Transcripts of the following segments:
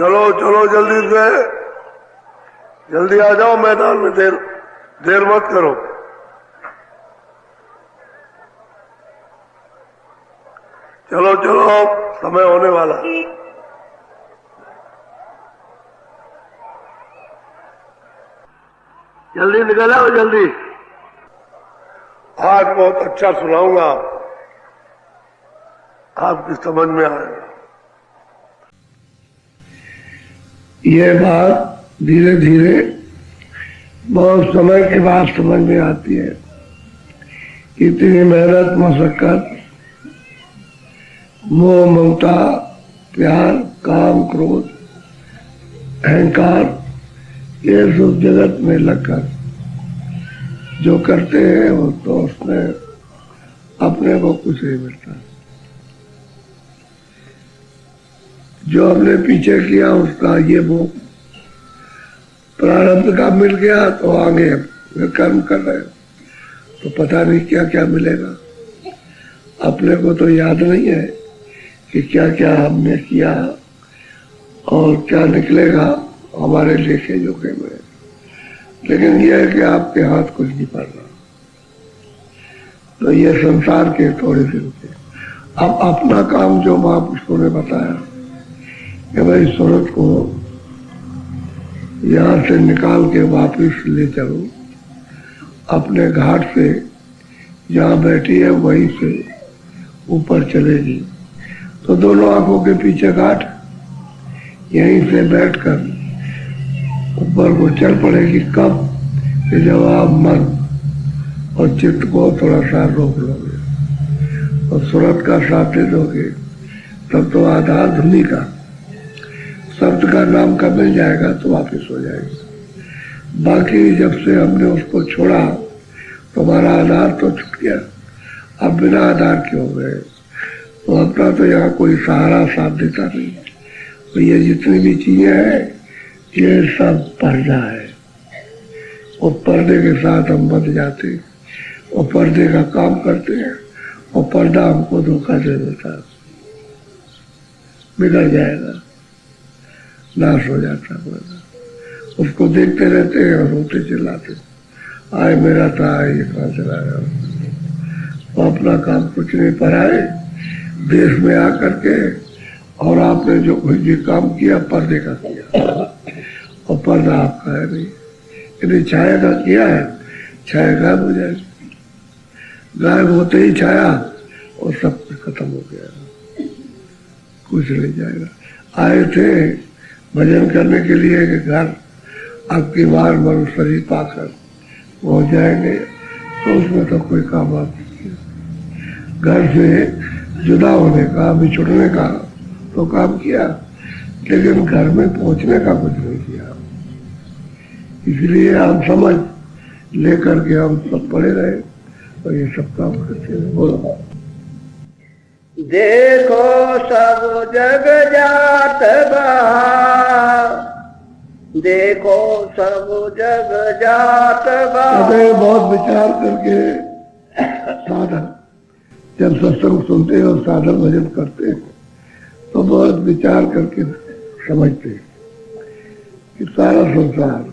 चलो चलो जल्दी से, जल्दी आ जाओ मैदान में, देर मत करो। चलो चलो, समय होने वाला है। जल्दी निकल आओ, जल्दी। आज बहुत अच्छा सुनाऊंगा, आपकी समझ में आएगा। ये बात धीरे धीरे बहुत समय के बाद समझ में आती है। इतनी मेहनत मशक्कत, मोह ममता, प्यार, काम, क्रोध, अहंकार, ये सब जगत में लगकर जो करते हैं वो तो उसमें अपने को कुछ नहीं मिलता। जो हमने पीछे किया उसका ये वो प्रारब्ध का मिल गया, तो आगे कर्म कर रहे तो पता नहीं क्या क्या मिलेगा। अपने को तो याद नहीं है कि क्या क्या हमने किया और क्या निकलेगा हमारे लेखे जोखे में। लेकिन यह है कि आपके हाथ कुछ नहीं पड़ रहा। तो ये संसार के थोड़े दिन थे। अब अपना काम जो महापुरुषों ने बताया कि भाई सूरत को यहाँ से निकाल के वापिस ले चलो, अपने घाट से जहाँ बैठी है वहीं से ऊपर चलेगी। तो दोनों आंखों के पीछे घाट, यहीं से बैठकर ऊपर को चल पड़ेगी। कब? कि जब आप मन और चित्त को थोड़ा सा रोक लोगे और सूरत का साथ दे दोगे, तब तो आधार धुनी का, शब्द का, नाम का मिल जाएगा तो वापिस हो जाएगी। बाकी जब से हमने उसको छोड़ा तो हमारा आधार तो छूट गया। अब बिना आधार के हो गए तो अपना तो यहाँ कोई सहारा साथ देता नहीं। तो ये जितनी भी चीजें हैं ये सब पर्दा है। वो पर्दे के साथ हम बंध जाते, वो पर्दे का काम करते हैं, वो पर्दा हमको धोखा दे देता, बिगड़ जाएगा, नाश हो जाता पर्दा। उसको देखते रहते हैं और रोते चिल्लाते, आए मेरा था, ये कहाँ चला गया। तो अपना काम कुछ नहीं पराए देश में आकर के, और आपने जो कुछ भी काम किया पर्दे का किया, और पर्दा आपका है नहीं। यदि छाया का किया है, छाया गायब हो जाएगी। गायब होते ही छाया और सब कुछ खत्म हो गया, कुछ नहीं जाएगा। आए थे भजन करने के लिए कि घर आपकी बार मनुष्य शरीर पाकर पहुंच जाएंगे, तो उसमें तो कोई काम आप नहीं किया। घर से जुदा होने का, बिछुड़ने का तो काम किया, लेकिन घर में पहुंचने का कुछ नहीं किया। इसलिए हम समझ लेकर के हम सब पड़े रहे और ये सब काम करते रहे। बोलो। देखो सब जग जात बहा, देखो सब जग जात बहा। बहुत विचार करके साधन, जब सत्संग सुनते हैं और साधन भजन करते हैं तो बहुत विचार करके समझते हैं कि सारा संसार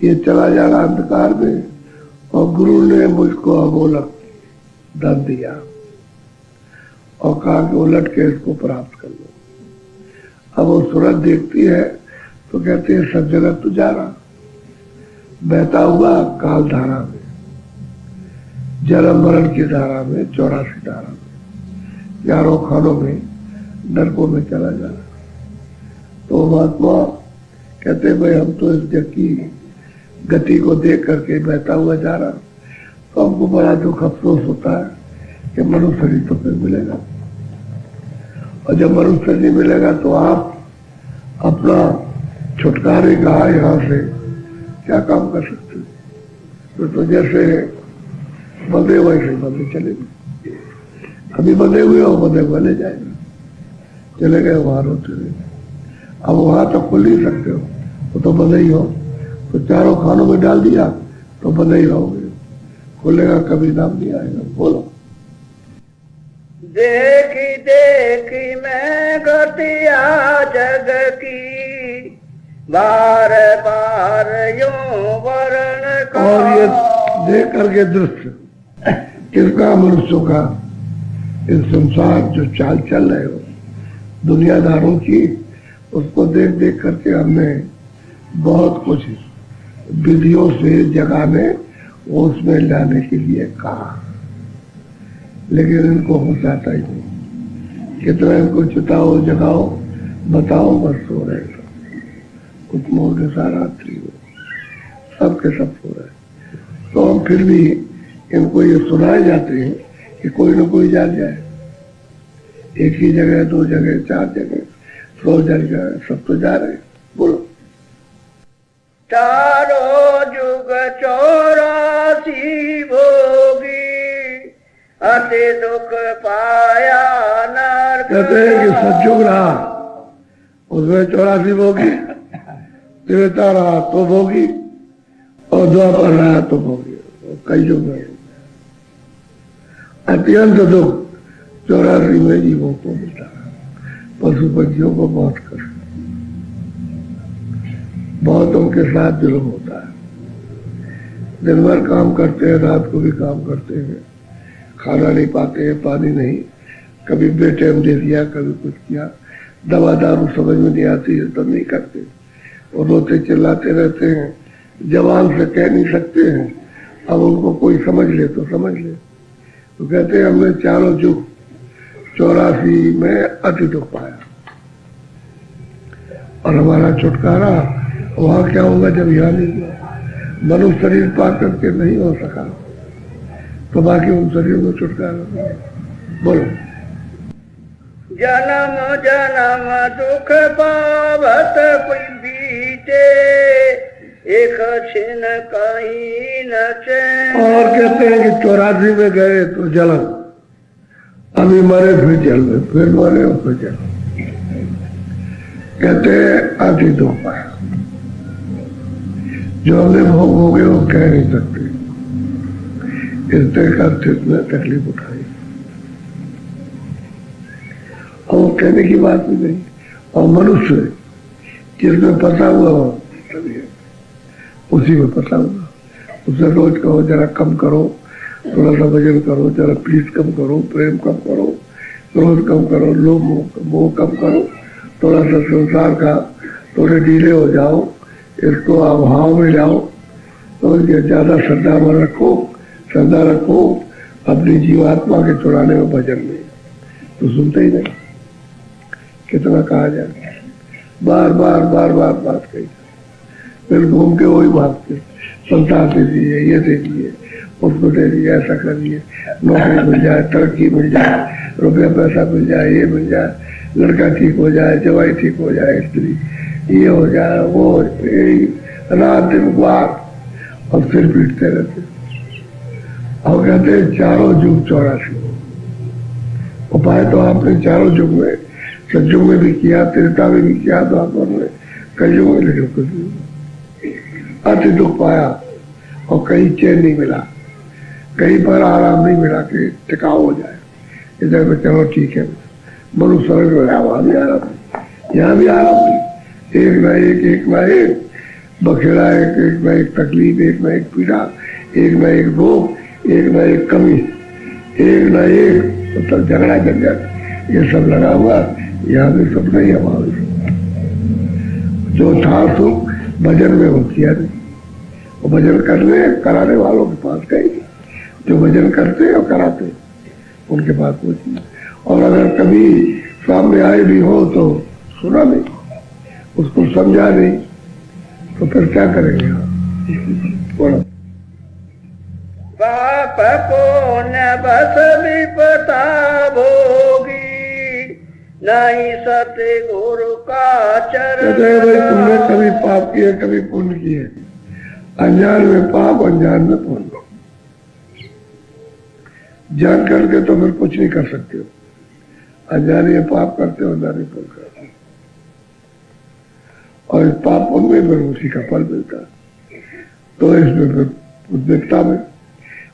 ये चला जाना अंधकार में, और गुरु ने मुझको अमोलक धन दिया और कहा कि उलट के इसको प्राप्त कर लो। अब वो सूरत देखती है तो कहते हैं सब जगह तू जा रहा, बहता हुआ काल धारा में, जन्म मरण की धारा में, 84 धारा में, 11 खानों में, नरकों में चला जा रहा। तो महात्मा कहते भाई हम तो इस जग की गति को देख करके बहता हुआ जा रहा, तो हमको बड़ा दुख अफसोस होता है कि मनुष्य शरीर तो फिर मिलेगा, और जब मनुष्य शरीर मिलेगा तो आप अपना छुटकारे का यहाँ से क्या काम कर सकते। तो जैसे बंधे वैसे बंधे चलेंगे, अभी बंधे हुए हो, बंधे हुए ले जाएंगे, चले गए वहां रोते रहे। अब वहां तो खुल नहीं सकते हो, वो तो बंधे ही हो। तो 4 खानों में डाल दिया तो बंधे ही रहोगे, खुलेगा कभी नाम नहीं आएगा। बोलो। देखी देखी मैं कतिया जग की, बार बार यूं वर्ण का। और ये देख करके दृश्य किसका, मनुष्यों का, इस संसार जो चाल चल रहे हो दुनियादारों की, उसको देख देख करके हमने बहुत कुछ विधियों से जगाने उसमें लाने के लिए कहा, लेकिन इनको होश आता ही नहीं। कितना इनको चिताओ, जगाओ, बताओ, बस सो रहे सब। कुछ मोर के सारा रात्रि हो, सब के सब सो रहे। तो हम फिर भी इनको ये सुनाए जाते हैं कि कोई न कोई जाग जाए। एक ही जगह, दो जगह, चार जगह, 100 जगह, सब तो जा रहे। बोलो। चारों जुग 84 भोगी, अति दुख पाया नरक। कहते हैं कि सतयुग रहा, उसमें 84 भोगी, त्रेता रहा तो भोगी, और द्वापर रहा तो भोगी। कई युग में अत्यंत दुख 84 में जीवों को मिलता है। पशु पक्षियों को बहुत कष्ट, बहुत उनके साथ जुल्म होता है। दिन भर काम करते हैं, रात को भी काम करते हैं, खाना नहीं पाते हैं, पानी नहीं, कभी बेटाइम दे दिया, कभी कुछ किया, दवा दारू समझ में नहीं आती है तो नहीं करते, और रोते चिल्लाते रहते हैं, जवान से कह नहीं सकते हैं। अब उनको कोई समझ ले तो समझ ले। तो कहते हैं हमने चारों जुग 84 में अति दुख पाया, और हमारा छुटकारा वहां क्या होगा जब यहाँ नहीं हुआ। मनुष्य शरीर पा करके नहीं हो सका तो बाकी उन शरीर में छुटकारा। बोलो। जन्म जन्म दुख पावत कोई बीते, एक छिन कहीं न चैन। और कहते हैं कि 84 में गए तो जलन, अभी मरे फिर जल में, फिर मरे और फिर जल। कहते हैं अति दुख पाया, जो हमने भोग भोगे वो कह नहीं सकते। इस तरह का अस्तित्व में तकलीफ उठाई, और कहने की बात भी नहीं। और मनुष्य जिसमें फंसा हुआ हो उसी में फंसा हुआ, उसे रोज कहो जरा कम करो, थोड़ा सा भजन करो, जरा प्लीज कम करो, प्रेम कम करो, क्रोध कम करो, लोभ मोह कम करो, थोड़ा सा संसार का थोड़े ढीले हो जाओ, इसको अभाव में लाओ, तो ये ज्यादा श्रद्धा में रखो, श्रद्धा रखो अपनी जीवात्मा के चुराने में, भजन में। तो सुनते ही नहीं, कितना कहा जाए, बार बार बार बार बात कही, फिर घूम के वही भागते, संसार दे दिए, ये दे दिए, उसको दे दिए, ऐसा कर दिए, नौकरी मिल जाए, तरक्की मिल जाए, रुपया पैसा मिल जाए, ये मिल जाए, लड़का ठीक हो जाए, जवाई ठीक हो जाए, स्त्री ये हो जाए, वो रात दिन बात, और फिर पीटते रहते। और कहते हैं चारों जुग 84। उपाय तो आपने चारों जुग में, सतयुग में भी किया, त्रेता में भी किया, द्वापर में, कलयुग में, लेकिन कुछ नहीं। अति दुख पाया, और कहीं चैन नहीं मिला, कहीं पर आराम नहीं मिला कि टिकाव हो जाए। इधर में चलो ठीक है, मनुष्य समझ में आया, वहां भी आराम नहीं, यहाँ भी आराम नहीं। एक ना एक बखेड़ा, एक ना एक तकलीफ, एक ना एक पीड़ा, एक ना एक रोग, एक ना एक कमी, एक ना एक मतलब झगड़ा झंझट, ये सब लगा हुआ। यहाँ भी सब नहीं है, वहां भी जो था सुख भजन में वो किया नहीं। वो भजन करने कराने वालों के पास गए, जो भजन करते और कराते उनके पास पहुंची। और अगर कभी सामने आए भी हो तो सुना नहीं, उसको समझा नहीं, तो फिर क्या करेंगे आप? बोलो। बाप को न बस विपता भोगी, नहीं सतगुरु का चरण। कहते हैं भाई तुमने कभी पाप किए, कभी पुण्य किए, अनजान में पाप, अनजान में पुण्य। जान करके तो फिर कुछ नहीं कर सकते हो, अनजाने पाप करते हो, अनजाने पुण्य करते हो, और इस पाप पुण्य में फिर उसी का फल मिलता है। तो इसमें फिर उद्विग्नता में,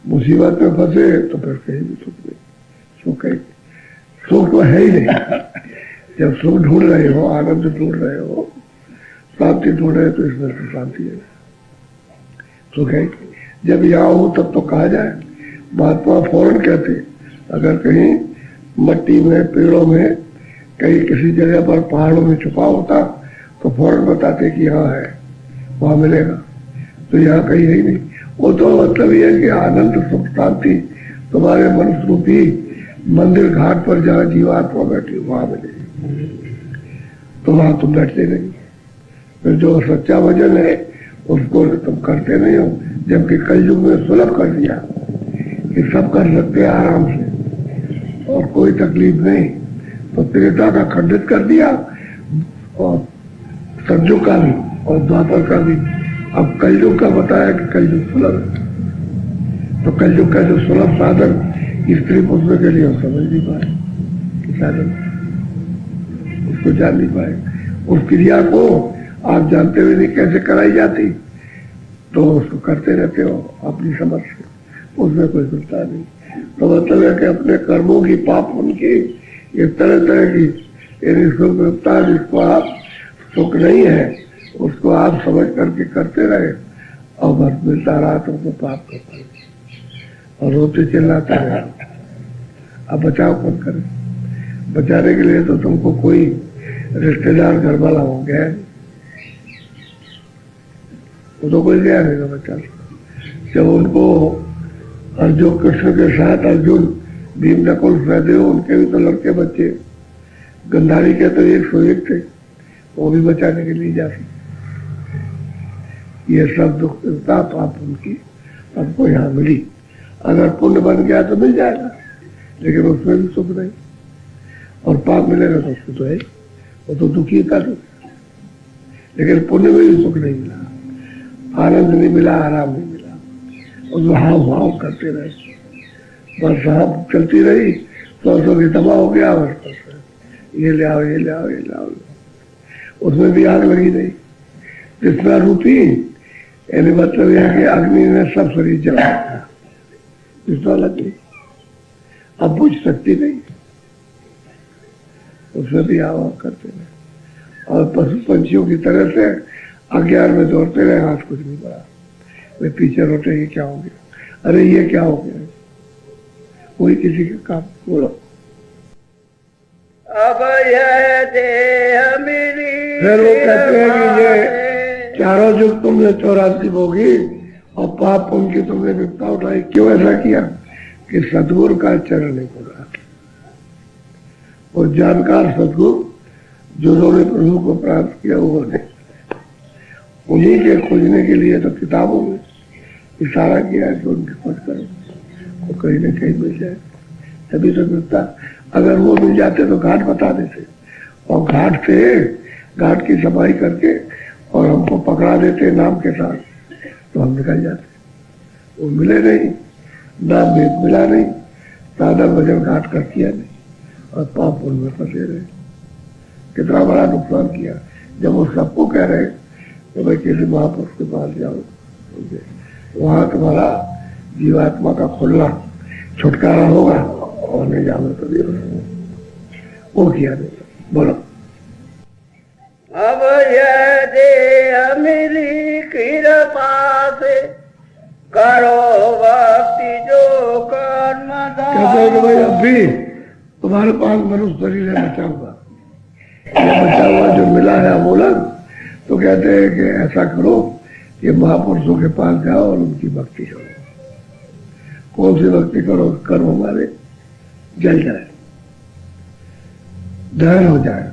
मुसीबत में फंसे तो फिर कहीं भी सुख नहीं, सुख है, सुख तो है ही नहीं। जब सुख ढूंढ रहे हो, आनंद ढूंढ रहे हो, शांति ढूंढ रहे हो, तो इसमें तो शांति है, सुख है। जब यहाँ हो तब तो कहा जाए। महात्मा फौरन कहते, अगर कहीं मट्टी में, पेड़ों में, कहीं किसी जगह पर, पहाड़ों में छुपा होता तो फौरन बताते कि यहाँ है, वहां मिलेगा। तो यहाँ कहीं है ही नहीं। वो तो मतलब ये है कि आनंद, सुख, शांति तुम्हारे मनुष्य रूपी मंदिर घाट पर जहाँ जीवात्मा बैठी वहां मिलेगी, तो वहां तुम बैठते नहीं। फिर जो सच्चा भजन है उसको तुम करते नहीं हो, जबकि कलयुग में सुलभ कर दिया कि सब कर सकते हैं आराम से और कोई तकलीफ नहीं। तो त्रेता का खंडित कर दिया और सतयुग का भी और द्वापर का भी। अब कलयुग का बताया कि कलयुग सुलभ है। तो कलयुग का जो सुलभ साधन स्त्री पुरुष के लिए समझ नहीं पाए कि साधन, उसको जान नहीं पाए। उस क्रिया को आप जानते हुए नहीं कैसे कराई जाती, तो उसको करते रहते हो अपनी समझ से, उसमें कोई सुनता नहीं। तो मतलब है कि अपने कर्मों की, पाप उनकी, ये तरह तरह की सुख, जिसको आप सुख नहीं है उसको आप समझ करके करते रहे और बस मिलता रहा तुमको पाप का फल और रोते चिल्लाते रहे। अब बचाव कौन करे? बचाने के लिए तो तुमको कोई रिश्तेदार घर वाला हो गया, वो तो कोई गया नहीं बचा। जब उनको अर्जुन, कृष्ण के साथ अर्जुन, भीम, नकुल, सहदेव, उनके भी तो लड़के बच्चे, गंधारी के तो 101 थे, वो भी बचाने के लिए जा सकते। ये सब दुख चिंता पाप उनकी हमको यहाँ मिली। अगर पुण्य बन गया तो मिल जाएगा, लेकिन उसमें भी सुख नहीं, और पाप मिलेगा तो उसको तो है, वो तो दुखी था। लेकिन पुण्य में भी सुख नहीं मिला, आनंद नहीं मिला, आराम नहीं मिला, उसमें हाव हाव करते रहे, बस हाव चलती रही। तो की तबाह हो गया, बस ये ले आओ, ये ले आओ, ये ले आओ, उसमें भी आग लगी नहीं। जितना रूपी, यानी मतलब यह कि अग्नि ने सब शरीर जला दिया, जितना लगी अब बुझ सकती नहीं, उसमें भी हवा करते रहे और पशु पंछियों की तरह से अज्ञान में दौड़ते रहे। हाथ कुछ नहीं पड़ा, वे पीछे रोटे, ये क्या हो गया, अरे ये क्या हो गया, कोई किसी का काम बोलो। अब यह देह मिली, फिर वो कहते हैं कि ये चारों युग तुमने 84 भोगी और पाप उनकी तुमने विपदा उठाई। क्यों ऐसा किया? कि सतगुरु का चरण नहीं पड़ा। और जानकार सतगुरु जिन्होंने प्रभु को प्राप्त किया वो नहीं, उन्हीं के खोजने के लिए तो किताबों में इशारा किया है कि उनकी खोज करो, वो कहीं न कहीं मिल जाए, तभी तो मिलता। अगर वो मिल जाते तो घाट बता देते और घाट से घाट की सफाई करके और हमको पकड़ा देते नाम के साथ, तो हम निकल जाते। वो मिले नहीं, नाम भेद मिला नहीं, साधन भजन घाट कर किया नहीं और पाप उनमें फंसे रहे। कितना बड़ा नुकसान किया। जब वो सबको कह रहे कि भाई किसी महापुरुष के पास जाओ, वहां तुम्हारा जीवात्मा का खुलना छुटकारा होगा और नहीं जाओगे तो भी वो किया नहीं। बोलो। अब यह देह मिली कृपा से, करो भक्ति जो कर्म कहते हैं कि भाई अब भी तुम्हारे पास मनुष्य शरीर है बचा हुआ, ये बचा हुआ जो मिला है अमूल्य, तो कहते हैं कि ऐसा करो कि महापुरुषों के पास जाओ और उनकी भक्ति करो। कौन सी भक्ति करो? कर्म हमारे जल जाए, दहन हो जाए,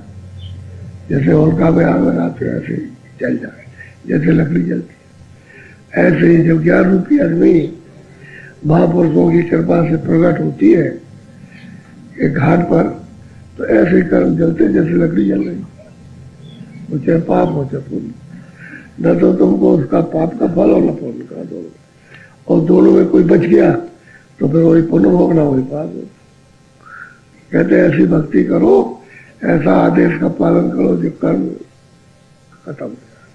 जैसे होलिका में आग लगाते हैं ऐसे जल जाए, जैसे लकड़ी जलती है। ऐसे ही जब ज्ञान रूपी अग्नि महापुरुषों की कृपा से प्रकट होती है एक घाट पर, तो ऐसे कर्म जलते जैसे लकड़ी जल रही, वो चाहे पाप हो चाहे पुण्य। न तो तुमको उसका पाप का फल और न पुण्य का, दोनों, और दोनों में कोई बच गया तो फिर वही पुण्य भोगना वही पाप हो। कहते ऐसी भक्ति करो, ऐसा आदेश का पालन करो जो कर्म खत्म हो जाए,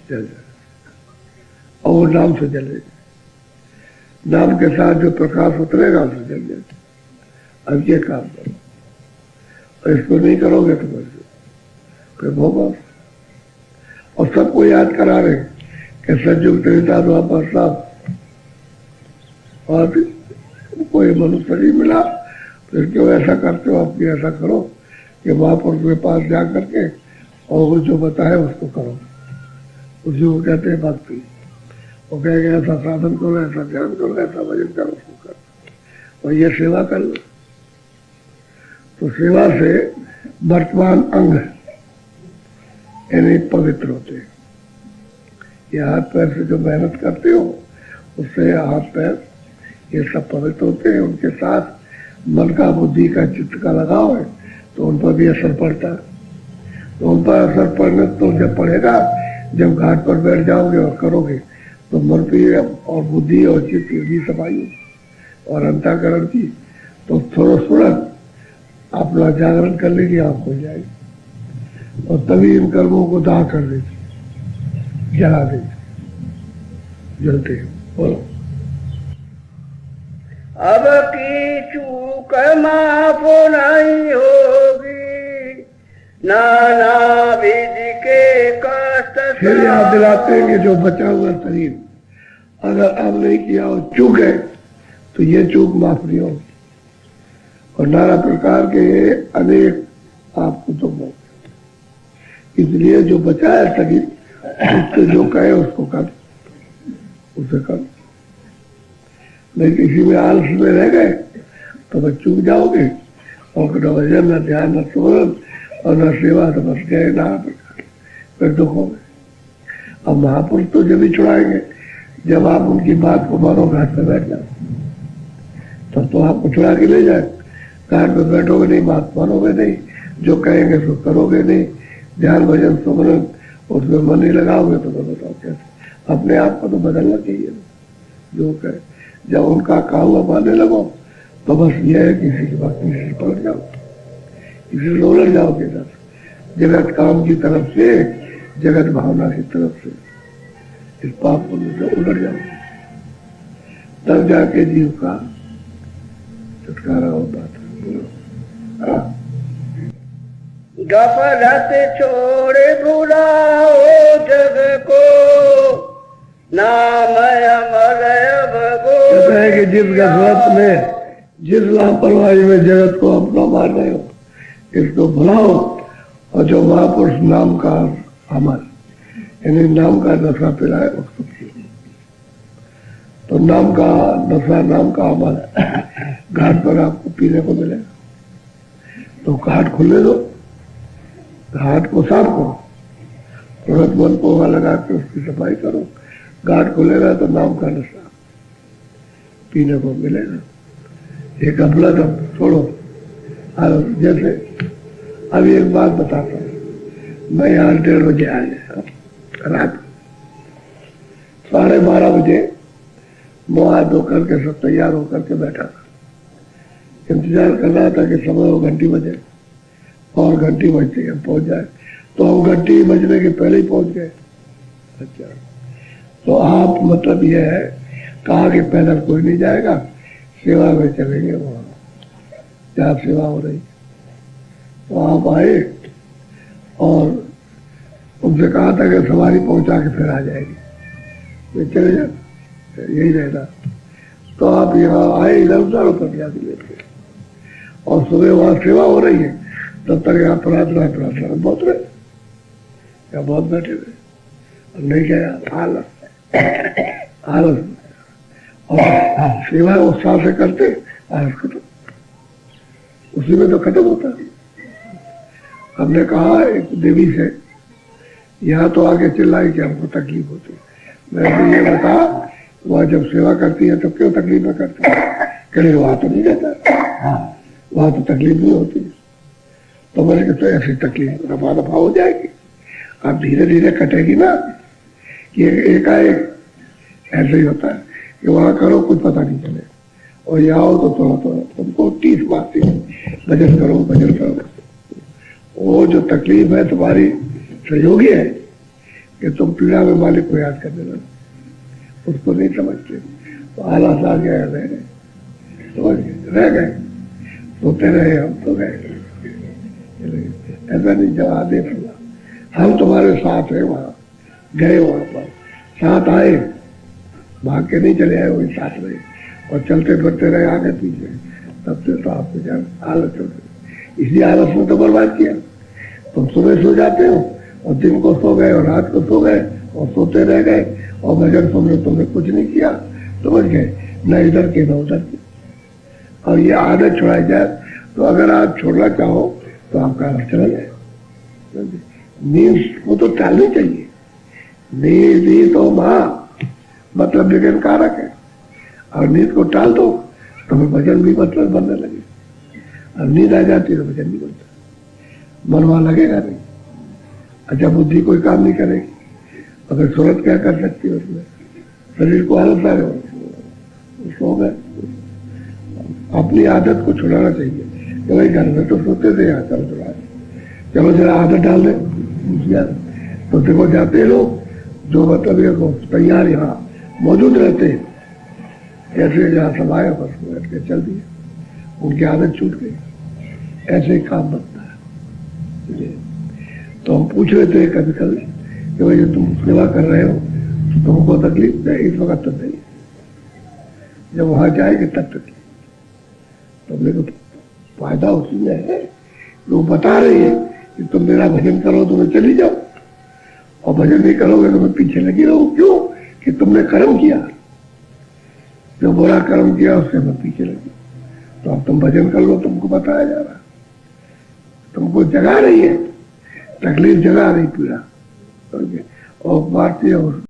जल जाए, और वो नाम से जलेगा। नाम के साथ जो प्रकाश उतरेगा उसे जल जाए। अब ये काम करो, और इसको नहीं करोगे तो फिर भोगो। और सबको याद करा रहे कि सतयुग त्रेता द्वापर सब, और कोई मनुष्य नहीं मिला, फिर क्यों ऐसा करते हो? आप भी ऐसा करो कि महापुरुष के पास जा करके और वो जो बताए उसको करो, उसी को कहते हैं भक्ति। वो कहेंगे ऐसा साधन करो, ऐसा ध्यान करो, ऐसा भजन करो, उसको करो, और ये सेवा कर लो। तो सेवा से वर्तमान अंग यानी पवित्र होते हैं। ये हाथ पैर से जो मेहनत करते हो उससे हाथ पैर ये सब पवित्र होते हैं। उनके साथ मन का, बुद्धि का, चित्त का लगाव है तो उन पर भी असर पड़ता है। तो उन पर असर पड़ने तो जब पड़ेगा, जब घाट पर बैठ जाओगे और करोगे तो मन की और बुद्धि और चित्त की सफाई और अंतःकरण की, तो थोड़ा थोड़ा अपना जागरण करने की आंख हो जाएगी और तभी इन कर्मों को दाह कर देती, जला देती, जलते हैं। बोलो। अब की चूक माफ नहीं होगी, नाना विधि के कष्ट। फिर याद दिलाते हैं कि जो बचा हुआ शरीर अगर अब नहीं किया और चूक है तो ये चूक माफ नहीं होगी, और नाना प्रकार के अनेक आपको तो मौत। इसलिए जो बचा है शरीर, उससे जो कहे उसको कर, उसे कर। नहीं किसी में आलस में रह गए तो बस चूक जाओगे, और न भजन, न ध्यान, न सुमरन और न सेवा, तो बस गए नाना प्रकार, फिर दुख हो गए। अब महापुरुष तो जब ही छुड़ाएंगे जब आप उनकी बात को मानो, घाट पे बैठ जाओ, तब तो आपको छुड़ा के ले जाए। घाट पे बैठोगे नहीं, बात मानोगे नहीं, जो कहेंगे सो करोगे नहीं, ध्यान भजन सुमरन उसमें मन नहीं लगाओगे तो बताओ कैसे? अपने आप को तो बदलना चाहिए जो कहे। जब उनका कहा मानने लगो तो बस ये है किसी की बात किसी से पलट जाओ, किसी से उलट जाओगे। जगत काम की तरफ से, जगत भावना की तरफ से इस पाप को उलट जाओगे, तब जाके जीव का छुटकारा होता था। गफलत छोड़े भुलाओ जग को, नाम अमर भगो। कहता है कि जिस गफलत में, जिस लापरवाही में जगत को अपना मान रहे हो, इसको भुलाओ, और जो महापुरुष नाम का अमर यानी नाम का नशा पिलाए उसको पियो। तो नाम का नशा, नाम का अमल घाट पर आपको पीने को मिलेगा। तो घाट खुले दो, घाट को साफ करो, तुरंत मन को वहां लगा के उसकी सफाई करो। घाट खुलेगा तो नाम का नशा पीने को मिलेगा। ये गफलत अब छोड़ो। जैसे अभी एक बात बताता हूँ, मैं यहाँ 1:30 बजे आ गया रात, 12:30 बजे मुँह हाथ धोकर के सब तैयार होकर के बैठा था, इंतजार कर रहा था कि समय हो घंटी बजे और घंटी बजते हम पहुंच जाए। तो हम घंटी बजने के पहले ही पहुंच गए। अच्छा, तो आप मतलब यह है कहा कि पैदल कोई नहीं जाएगा, सेवा में चलेंगे वहां जहाँ सेवा हो रही। तो आप आए और उनसे कहा था कि सवारी पहुंचा के फिर आ जाएगी, वे चले जाए, यही रहना। तो आप यहाँ आए, इधर उधर प्रक्रिया भी लेते और सुबह वहां सेवा हो रही है, तब तक यहाँ प्रार्थना बहुत रहे, यहाँ बहुत बैठे हुए, नहीं क्या आलस और सेवा उत्साह से करते, आलस खत्म, उसी में तो खत्म होता है। हमने कहा एक देवी से, यहाँ तो आके चिल्लाई कि हमको तकलीफ होती है। मैंने ये बता, वहाँ जब सेवा करती है तो क्यों तकलीफ में करती है? कहे वहां तो नहीं रहता, वहां तो तकलीफ नहीं होती। तो मैंने कहा तो ऐसी तकलीफ रफा दफा हो जाएगी, अब धीरे धीरे कटेगी ना। कि एकाएक ऐसे ही होता है कि वहां करो कुछ पता नहीं चले, और यहाँ हो तो थोड़ा थोड़ा तुमको 30 मारती है, भजन करो भजन करो। वो जो तकलीफ है तुम्हारी सहयोगी है कि तुम पीड़ा में मालिक को याद करने लगे, उसको नहीं समझते। तो आलस आ गया, रह गए, सोते रहे, हम तो गए। चले गए। ऐसा नहीं, जब आदेश हुआ हम तुम्हारे साथ हैं, वहां गए, वहां पर साथ आए, भाग के नहीं चले आए, वही साथ रहे और चलते फिरते रहे आगे पीछे। तब से तो आपको जान आलस हो गई, इसलिए आलस में तो बर्बाद किया। तुम सुबह सो जाते हो और दिन को सो गए और रात को सो गए और सोते रह गए और भजन सुन रहे, तुमने कुछ नहीं किया, समझ गए, न इधर के न उधर के। और ये आदत छुड़ाई जाए तो अगर आप छोड़ना चाहो तो आपका आदत चला जाए। नींद को तो टालनी चाहिए, नींद ही तो माँ मतलब विघ्न कारक है, और नींद को टाल दो तो फिर भजन भी मतलब बनने लगे। और नींद आ जाती है तो भजन नहीं बनता, मन वहां लगेगा नहीं। अच्छा, बुद्धि कोई काम नहीं करेगी, अगर सूरत क्या कर सकती है उसमें, शरीर को आदत लगे, सो गए। अपनी आदत को छुड़ाना चाहिए कि भाई घर में तो सोते थे, यहाँ चलो छुड़ा, चलो जरा आदत डाल दे। तो देखो जाते लोग जो मतलब ये तैयार यहाँ मौजूद रहते हैं, ऐसे जहाँ सब आए बस बैठ के चल दिए, उनकी आदत छूट गई। ऐसे ही काम बनता है। तो हम पूछ रहे थे कभी कभी कि भाई जो तुम सेवा कर रहे हो तो तुमको तकलीफ है? इस वक्त तो नहीं, जब वहां जाएंगे तब तकलीफ। तो हमने तो फायदा उसी में है, लोग बता रहे हैं कि तुम मेरा भजन करो तो मैं चली जाओ, और भजन नहीं करोगे तो मैं पीछे लगी रहूं। क्यों? कि तुमने कर्म किया, जो बुरा कर्म किया उससे मैं पीछे लगी। तो अब तुम भजन कर लो, तुमको बताया जा रहा, तुमको जगा रही है तकलीफ, जगा रही पीड़ा। और भारतीय